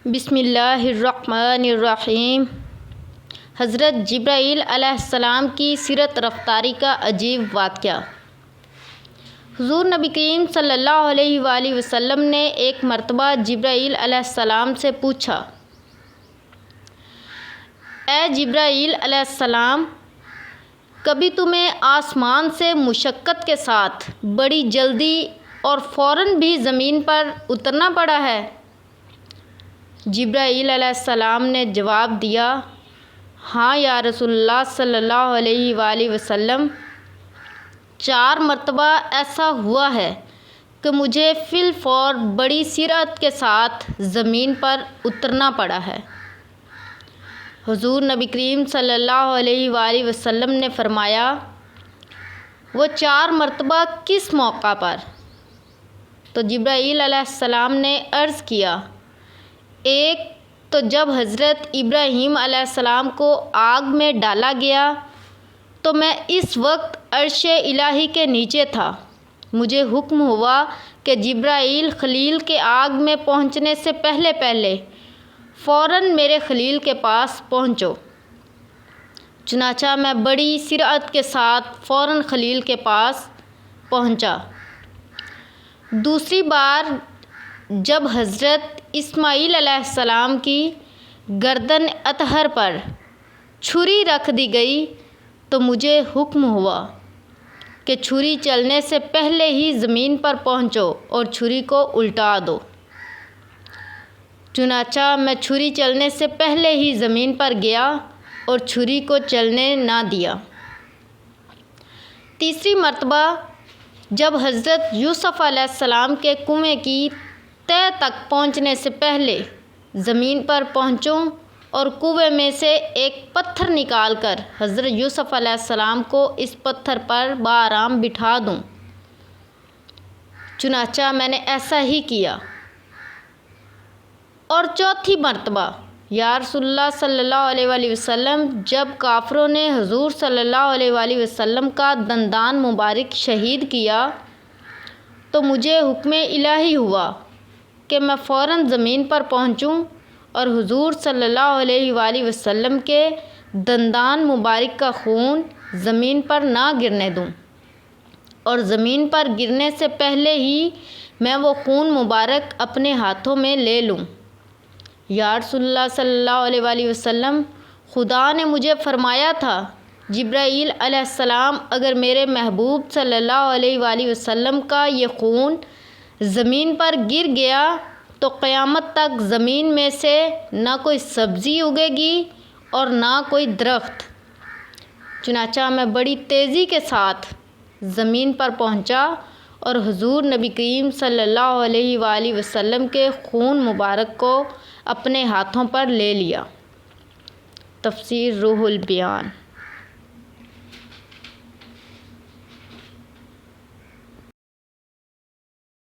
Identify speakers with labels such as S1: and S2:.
S1: بسم اللہ الرحمن الرحیم۔ حضرت جبرائیل علیہ السلام کی سیرت رفتاری کا عجیب واقعہ۔ حضور نبی کریم صلی اللہ علیہ وآلہ وسلم نے ایک مرتبہ جبرائیل علیہ السلام سے پوچھا، اے جبرائیل علیہ السلام، کبھی تمہیں آسمان سے مشقت کے ساتھ بڑی جلدی اور فوراً بھی زمین پر اترنا پڑا ہے؟ جبرائیل علیہ السلام نے جواب دیا، ہاں یا رسول اللہ صلی اللہ علیہ وآلہ وسلم، 4 مرتبہ ایسا ہوا ہے کہ مجھے فی الفور بڑی سرعت کے ساتھ زمین پر اترنا پڑا ہے۔ حضور نبی کریم صلی اللہ علیہ وآلہ وسلم نے فرمایا، وہ 4 مرتبہ کس موقع پر؟ تو جبرائیل علیہ السلام نے عرض کیا، ایک تو جب حضرت ابراہیم علیہ السلام کو آگ میں ڈالا گیا تو میں اس وقت عرش الہی کے نیچے تھا، مجھے حکم ہوا کہ جبرائیل خلیل کے آگ میں پہنچنے سے پہلے فوراً میرے خلیل کے پاس پہنچو۔ چنانچہ میں بڑی سرعت کے ساتھ فوراً خلیل کے پاس پہنچا۔ دوسری بار جب حضرت اسماعیل علیہ السلام کی گردن اطہر پر چھری رکھ دی گئی تو مجھے حکم ہوا کہ چھری چلنے سے پہلے ہی زمین پر پہنچو اور چھری کو الٹا دو۔ چنانچہ میں چھری چلنے سے پہلے ہی زمین پر گیا اور چھری کو چلنے نہ دیا۔ تیسری مرتبہ جب حضرت یوسف علیہ السلام کے کنویں کی تہہ تک پہنچنے سے پہلے زمین پر پہنچوں اور کنویں میں سے ایک پتھر نکال کر حضرت یوسف علیہ السلام کو اس پتھر پر بآرام بٹھا دوں، چنانچہ میں نے ایسا ہی کیا۔ اور چوتھی مرتبہ یا رسول اللہ صلی اللہ علیہ وآلہ وسلم، جب کافروں نے حضور صلی اللہ علیہ وآلہ وسلم کا دندان مبارک شہید کیا تو مجھے حکم الہی ہوا کہ میں فوراً زمین پر پہنچوں اور حضور صلی اللہ علیہ وآلہ وسلم کے دندان مبارک کا خون زمین پر نہ گرنے دوں، اور زمین پر گرنے سے پہلے ہی میں وہ خون مبارک اپنے ہاتھوں میں لے لوں۔ یا رسول اللہ صلی اللہ علیہ وآلہ وسلم، خدا نے مجھے فرمایا تھا، جبرائیل علیہ السلام، اگر میرے محبوب صلی اللہ علیہ وآلہ وسلم کا یہ خون زمین پر گر گیا تو قیامت تک زمین میں سے نہ کوئی سبزی اگے گی اور نہ کوئی درخت۔ چنانچہ میں بڑی تیزی کے ساتھ زمین پر پہنچا اور حضور نبی کریم صلی اللہ علیہ وآلہ وسلم کے خون مبارک کو اپنے ہاتھوں پر لے لیا۔ تفسیر روح البیان۔